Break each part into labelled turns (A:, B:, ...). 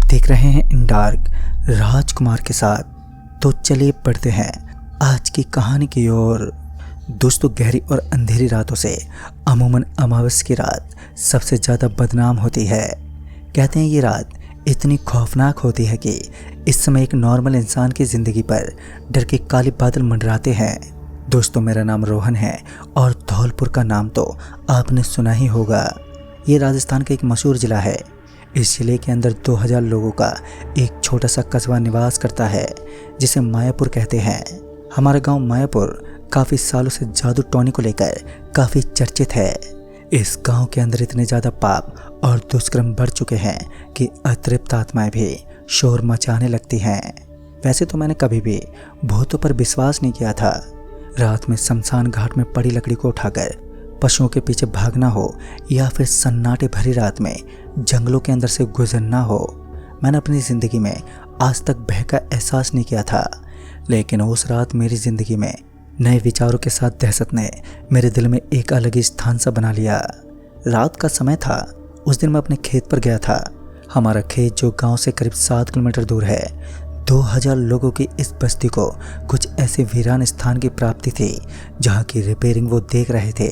A: देख रहे हैं इन डार्क राजकुमार के साथ। तो चलिए पढ़ते हैं आज की कहानी की ओर। दोस्तों, गहरी और अंधेरी रातों से अमूमन अमावस की रात सबसे ज़्यादा बदनाम होती है। कहते हैं ये रात इतनी खौफनाक होती है कि इस समय एक नॉर्मल इंसान की ज़िंदगी पर डर के काले बादल मंडराते हैं। दोस्तों, मेरा नाम रोहन है और धौलपुर का नाम तो आपने सुना ही होगा। ये राजस्थान का एक मशहूर ज़िला है। इस ज़िले के अंदर 2000 लोगों का एक छोटा सा कस्बा निवास करता है जिसे मायापुर कहते हैं। हमारा गांव मायापुर काफ़ी सालों से जादू टोनी को लेकर काफ़ी चर्चित है। इस गांव के अंदर इतने ज़्यादा पाप और दुष्कर्म बढ़ चुके हैं कि अतृप्त आत्माएं भी शोर मचाने लगती हैं। वैसे तो मैंने कभी भी भूतों पर विश्वास नहीं किया था। रात में शमशान घाट में पड़ी लकड़ी को उठाकर पशुओं के पीछे भागना हो या फिर सन्नाटे भरी रात में जंगलों के अंदर से गुजरना हो, मैंने अपनी ज़िंदगी में आज तक भय का एहसास नहीं किया था। लेकिन उस रात मेरी ज़िंदगी में नए विचारों के साथ दहशत ने मेरे दिल में एक अलग ही स्थान सा बना लिया। रात का समय था। उस दिन मैं अपने खेत पर गया था। हमारा खेत जो गांव से करीब 7 किलोमीटर दूर है। 2000 लोगों की इस बस्ती को कुछ ऐसे वीरान स्थान की प्राप्ति थी जहां की रिपेयरिंग वो देख रहे थे।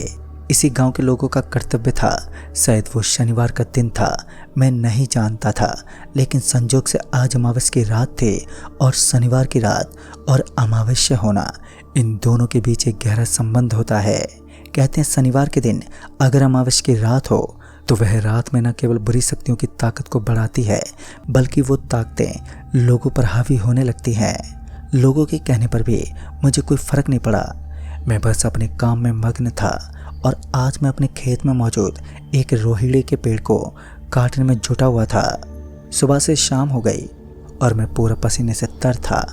A: इसी गांव के लोगों का कर्तव्य था। शायद वो शनिवार का दिन था, मैं नहीं जानता था। लेकिन संजोग से आज अमावस की रात थी और शनिवार की रात और अमावस्या होना, इन दोनों के बीच एक गहरा संबंध होता है। कहते हैं शनिवार के दिन अगर अमावस्या की रात हो तो वह रात में न केवल बुरी शक्तियों की ताकत को बढ़ाती है बल्कि वो ताकतें लोगों पर हावी होने लगती हैं। लोगों के कहने पर भी मुझे कोई फर्क नहीं पड़ा। मैं बस अपने काम में मग्न था और आज मैं अपने खेत में मौजूद एक रोहिड़े के पेड़ को काटने में जुटा हुआ था। सुबह से शाम हो गई और मैं पूरा पसीने से तर था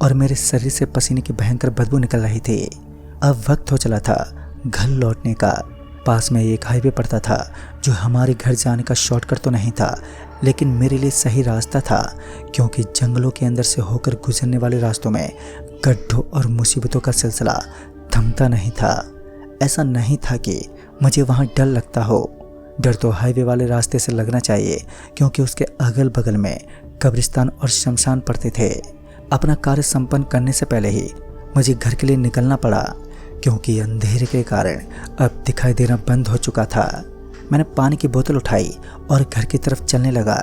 A: और मेरे शरीर से पसीने की भयंकर बदबू निकल रही थी। अब वक्त हो चला था घर लौटने का। पास में एक हाईवे पड़ता था जो हमारे घर जाने का शॉर्टकट तो नहीं था, लेकिन मेरे लिए सही रास्ता था, क्योंकि जंगलों के अंदर से होकर गुजरने वाले रास्तों में गड्ढों और मुसीबतों का सिलसिला थमता नहीं था। ऐसा नहीं था कि मुझे वहाँ डर लगता हो। डर तो हाईवे वाले रास्ते से लगना चाहिए, क्योंकि उसके अगल बगल में कब्रिस्तान और शमशान पड़ते थे। अपना कार्य संपन्न करने से पहले ही मुझे घर के लिए निकलना पड़ा, क्योंकि अंधेरे के कारण अब दिखाई देना बंद हो चुका था। मैंने पानी की बोतल उठाई और घर की तरफ चलने लगा।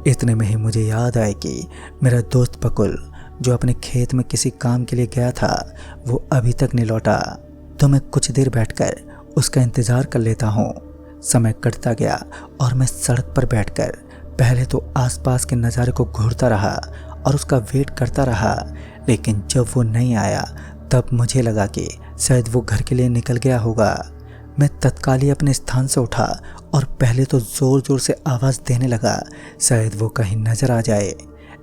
A: इतने में ही मुझे याद आया कि मेरा दोस्त बकुल, जो अपने खेत में किसी काम के लिए गया था, वो अभी तक नहीं लौटा। तो मैं कुछ देर बैठकर उसका इंतज़ार कर लेता हूँ। समय कटता गया और मैं सड़क पर बैठकर पहले तो आसपास के नज़ारे को घूरता रहा और उसका वेट करता रहा। लेकिन जब वो नहीं आया तब मुझे लगा कि शायद वो घर के लिए निकल गया होगा। मैं तत्काल ही अपने स्थान से उठा और पहले तो ज़ोर ज़ोर से आवाज़ देने लगा, शायद वो कहीं नज़र आ जाए।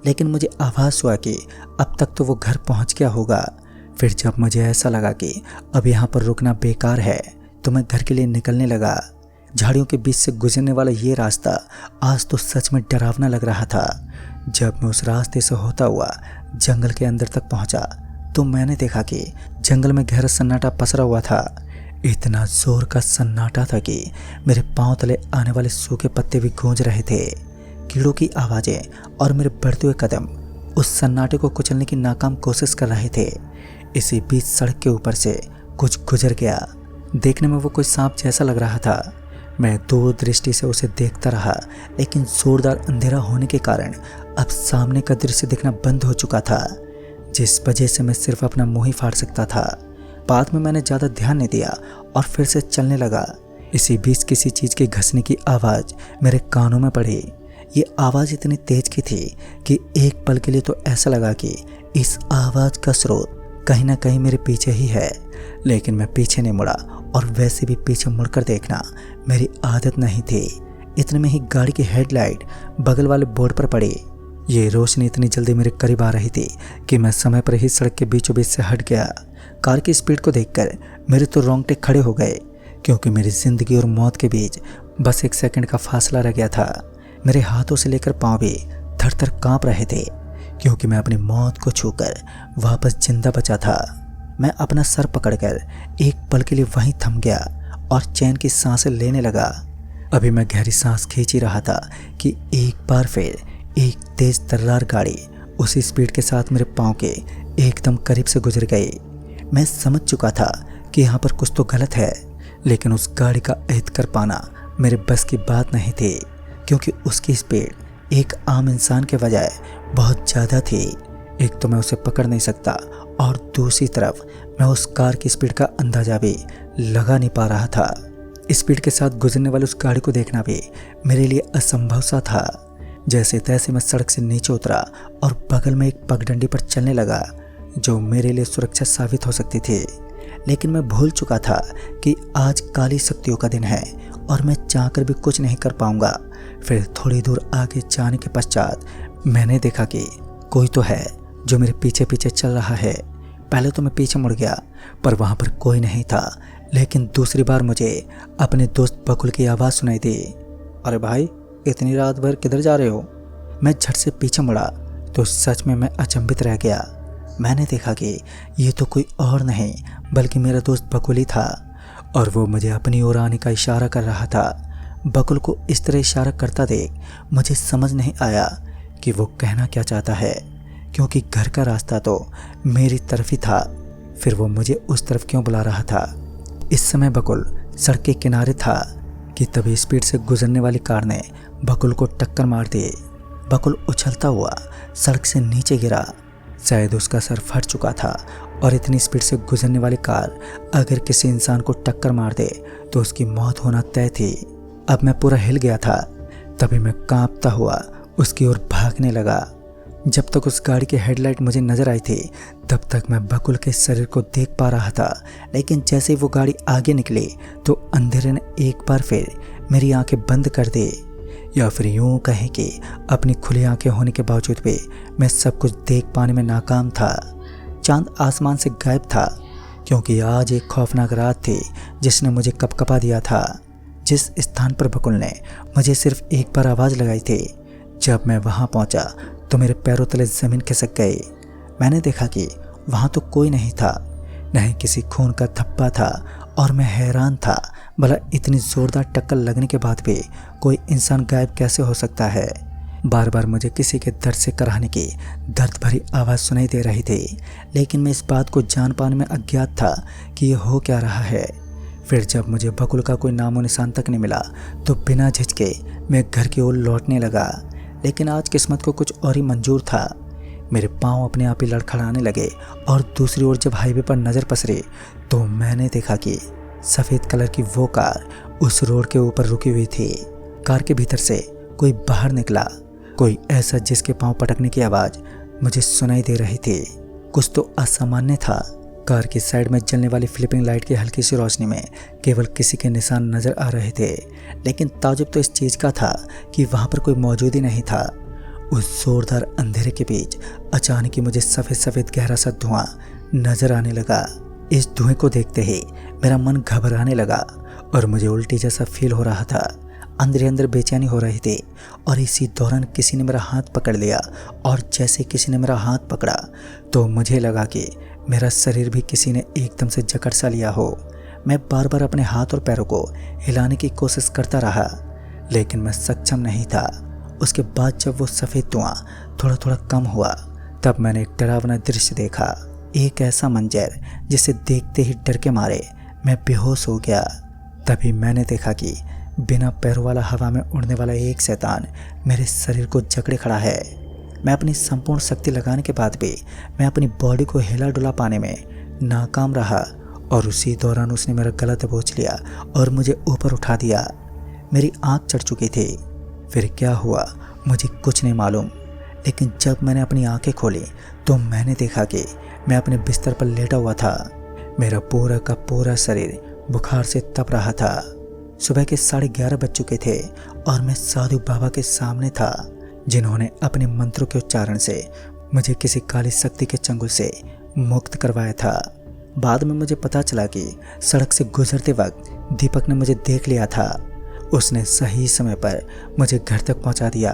A: लेकिन मुझे आभास हुआ कि अब तक तो वो घर पहुंच गया होगा। फिर जब मुझे ऐसा लगा कि अब यहाँ पर रुकना बेकार है तो मैं घर के लिए निकलने लगा। झाड़ियों के बीच से गुजरने वाला ये रास्ता आज तो सच में डरावना लग रहा था। जब मैं उस रास्ते से होता हुआ जंगल के अंदर तक पहुँचा तो मैंने देखा कि जंगल में गहरा सन्नाटा पसरा हुआ था। इतना जोर का सन्नाटा था कि मेरे पांव तले आने वाले सूखे पत्ते भी गूंज रहे थे। कीड़ों की आवाज़ें और मेरे बढ़ते हुए कदम उस सन्नाटे को कुचलने की नाकाम कोशिश कर रहे थे। इसी बीच सड़क के ऊपर से कुछ गुजर गया। देखने में वो कोई सांप जैसा लग रहा था। मैं दूर दृष्टि से उसे देखता रहा, लेकिन जोरदार अंधेरा होने के कारण अब सामने का दृश्य दिखना बंद हो चुका था, जिस वजह से मैं सिर्फ अपना मुंह ही फाड़ सकता था। बाद में मैंने ज़्यादा ध्यान नहीं दिया और फिर से चलने लगा। इसी बीच किसी चीज़ के घसने की आवाज़ मेरे कानों में पड़ी। ये आवाज़ इतनी तेज की थी कि एक पल के लिए तो ऐसा लगा कि इस आवाज़ का स्रोत कहीं ना कहीं मेरे पीछे ही है। लेकिन मैं पीछे नहीं मुड़ा और वैसे भी पीछे मुड़कर देखना मेरी आदत नहीं थी। इतने में ही गाड़ी की हेडलाइट बगल वाले बोर्ड पर पड़ी। ये रोशनी इतनी जल्दी मेरे करीब आ रही थी कि मैं समय पर ही सड़क के बीचों बीच से हट गया। कार की स्पीड को देखकर मेरे तो रोंगटे खड़े हो गए, क्योंकि मेरी ज़िंदगी और मौत के बीच बस 1 सेकंड का फासला रह गया था। मेरे हाथों से लेकर पाँव भी थर थर काँप रहे थे, क्योंकि मैं अपनी मौत को छूकर वापस जिंदा बचा था। मैं अपना सर पकड़कर एक पल के लिए वहीं थम गया और चैन की सांसें लेने लगा। अभी मैं गहरी सांस खींच ही रहा था कि एक बार फिर एक तेज तर्रार गाड़ी उसी स्पीड के साथ मेरे पाँव के एकदम करीब से गुजर गई। मैं समझ चुका था कि यहाँ पर कुछ तो गलत है, लेकिन उस गाड़ी का अहित कर पाना मेरे बस की बात नहीं थी, क्योंकि उसकी स्पीड एक आम इंसान के बजाय बहुत ज़्यादा थी। एक तो मैं उसे पकड़ नहीं सकता और दूसरी तरफ मैं उस कार की स्पीड का अंदाज़ा भी लगा नहीं पा रहा था। स्पीड के साथ गुजरने वाली उस गाड़ी को देखना भी मेरे लिए असंभव सा था। जैसे तैसे मैं सड़क से नीचे उतरा और बगल में एक पगडंडी पर चलने लगा, जो मेरे लिए सुरक्षा साबित हो सकती थी। लेकिन मैं भूल चुका था कि आज काली शक्तियों का दिन है और मैं चाहकर भी कुछ नहीं कर पाऊंगा। फिर थोड़ी दूर आगे जाने के पश्चात मैंने देखा कि कोई तो है जो मेरे पीछे पीछे चल रहा है। पहले तो मैं पीछे मुड़ गया, पर वहाँ पर कोई नहीं था। लेकिन दूसरी बार मुझे अपने दोस्त बकुल की आवाज़ सुनाई दी। अरे भाई, इतनी रात भर किधर जा रहे हो? मैं झट से पीछे मुड़ा तो सच में मैं अचंभित रह गया। मैंने देखा कि ये तो कोई और नहीं बल्कि मेरा दोस्त बकुल ही था, और वो मुझे अपनी ओर आने का इशारा कर रहा था। बकुल को इस तरह इशारा करता देख मुझे समझ नहीं आया कि वो कहना क्या चाहता है, क्योंकि घर का रास्ता तो मेरी तरफ ही था। फिर वो मुझे उस तरफ क्यों बुला रहा था? इस समय बकुल सड़क के किनारे था कि तभी स्पीड से गुजरने वाली कार ने बकुल को टक्कर मार दी। बकुल उछलता हुआ सड़क से नीचे गिरा। शायद उसका सर फट चुका था, और इतनी स्पीड से गुजरने वाली कार अगर किसी इंसान को टक्कर मार दे तो उसकी मौत होना तय थी। अब मैं पूरा हिल गया था। तभी मैं कांपता हुआ उसकी ओर भागने लगा। जब तक उस गाड़ी की हेडलाइट मुझे नजर आई थी तब तक मैं बकुल के शरीर को देख पा रहा था। लेकिन जैसे ही वो गाड़ी आगे निकली तो अंधेरे ने एक बार फिर मेरी आंखें बंद कर दी, या फिर यूं कहें कि अपनी खुली आंखें होने के बावजूद भी मैं सब कुछ देख पाने में नाकाम था। चांद आसमान से गायब था, क्योंकि आज एक खौफनाक रात थी जिसने मुझे कपकपा दिया था। जिस स्थान पर बकुल ने मुझे सिर्फ एक बार आवाज़ लगाई थी, जब मैं वहाँ पहुँचा तो मेरे पैरों तले ज़मीन खिसक गई। मैंने देखा कि वहाँ तो कोई नहीं था, न ही किसी खून का धब्बा था, और मैं हैरान था भला इतनी ज़ोरदार टक्कर लगने के बाद भी कोई इंसान गायब कैसे हो सकता है। बार बार मुझे किसी के दर्द से कराहने की दर्द भरी आवाज़ सुनाई दे रही थी, लेकिन मैं इस बात को जान पाने में अज्ञात था कि ये हो क्या रहा है। फिर जब मुझे बकुल का कोई नामो निशान तक नहीं मिला तो बिना झिझके मैं घर की ओर लौटने लगा। लेकिन आज किस्मत को कुछ और ही मंजूर था। मेरे पांव अपने आप ही लड़खड़ाने लगे, और दूसरी ओर जब हाईवे पर नज़र पसरी तो मैंने देखा कि सफ़ेद कलर की वो कार उस रोड के ऊपर रुकी हुई थी। कार के भीतर से कोई बाहर निकला, कोई ऐसा जिसके पांव पटकने की आवाज़ मुझे सुनाई दे रही थी। कुछ तो असामान्य था। कार की साइड में जलने वाली फ्लिपिंग लाइट की हल्की सी रोशनी में केवल किसी के निशान नजर आ रहे थे, लेकिन ताजुब तो इस चीज़ का था कि वहाँ पर कोई मौजूद ही नहीं था। उस जोरदार अंधेरे के बीच अचानक ही मुझे सफ़ेद सफ़ेद गहरा सा धुआं नजर आने लगा। इस धुएं को देखते ही मेरा मन घबराने लगा और मुझे उल्टी जैसा फील हो रहा था। अंदर अंदर बेचैनी हो रही थी, और इसी दौरान किसी ने मेरा हाथ पकड़ लिया, और जैसे किसी ने मेरा हाथ पकड़ा तो मुझे लगा कि मेरा शरीर भी किसी ने एकदम से जकड़ सा लिया हो। मैं बार बार अपने हाथ और पैरों को हिलाने की कोशिश करता रहा, लेकिन मैं सक्षम नहीं था। उसके बाद जब वो सफ़ेद धुआं थोड़ा थोड़ा कम हुआ तब मैंने एक डरावना दृश्य देखा। एक ऐसा मंजर जिसे देखते ही डर के मारे मैं बेहोश हो गया। तभी मैंने देखा कि बिना पैरों वाला हवा में उड़ने वाला एक शैतान मेरे शरीर को जकड़े खड़ा है। मैं अपनी संपूर्ण शक्ति लगाने के बाद भी मैं अपनी बॉडी को हिला डुला पाने में नाकाम रहा, और उसी दौरान उसने मेरा गला दबोच लिया और मुझे ऊपर उठा दिया। मेरी आंख चढ़ चुकी थी। फिर क्या हुआ मुझे कुछ नहीं मालूम, लेकिन जब मैंने अपनी आंखें खोली तो मैंने देखा कि मैं अपने बिस्तर पर लेटा हुआ था। मेरा पूरा का पूरा शरीर बुखार से तप रहा था। सुबह के 11:30 बज चुके थे और मैं साधु बाबा के सामने था, जिन्होंने अपने मंत्रों के उच्चारण से मुझे किसी काली शक्ति के चंगुल से मुक्त करवाया था। बाद में मुझे पता चला कि सड़क से गुजरते वक्त दीपक ने मुझे देख लिया था। उसने सही समय पर मुझे घर तक पहुंचा दिया।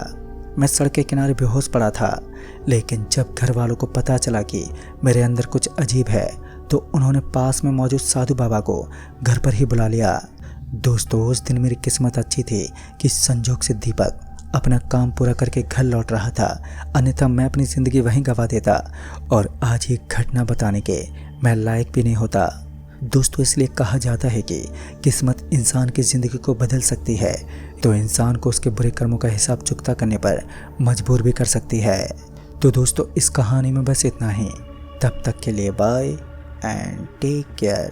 A: मैं सड़क के किनारे बेहोश पड़ा था, लेकिन जब घर वालों को पता चला कि मेरे अंदर कुछ अजीब है तो उन्होंने पास में मौजूद साधु बाबा को घर पर ही बुला लिया। दोस्तों, उस दिन मेरी किस्मत अच्छी थी कि संजोग से दीपक अपना काम पूरा करके घर लौट रहा था, अन्यथा मैं अपनी ज़िंदगी वहीं गंवा देता और आज ये घटना बताने के मैं लायक भी नहीं होता। दोस्तों, इसलिए कहा जाता है कि किस्मत इंसान की ज़िंदगी को बदल सकती है तो इंसान को उसके बुरे कर्मों का हिसाब चुकता करने पर मजबूर भी कर सकती है। तो दोस्तों, इस कहानी में बस इतना ही। तब तक के लिए बाय एंड टेक केयर।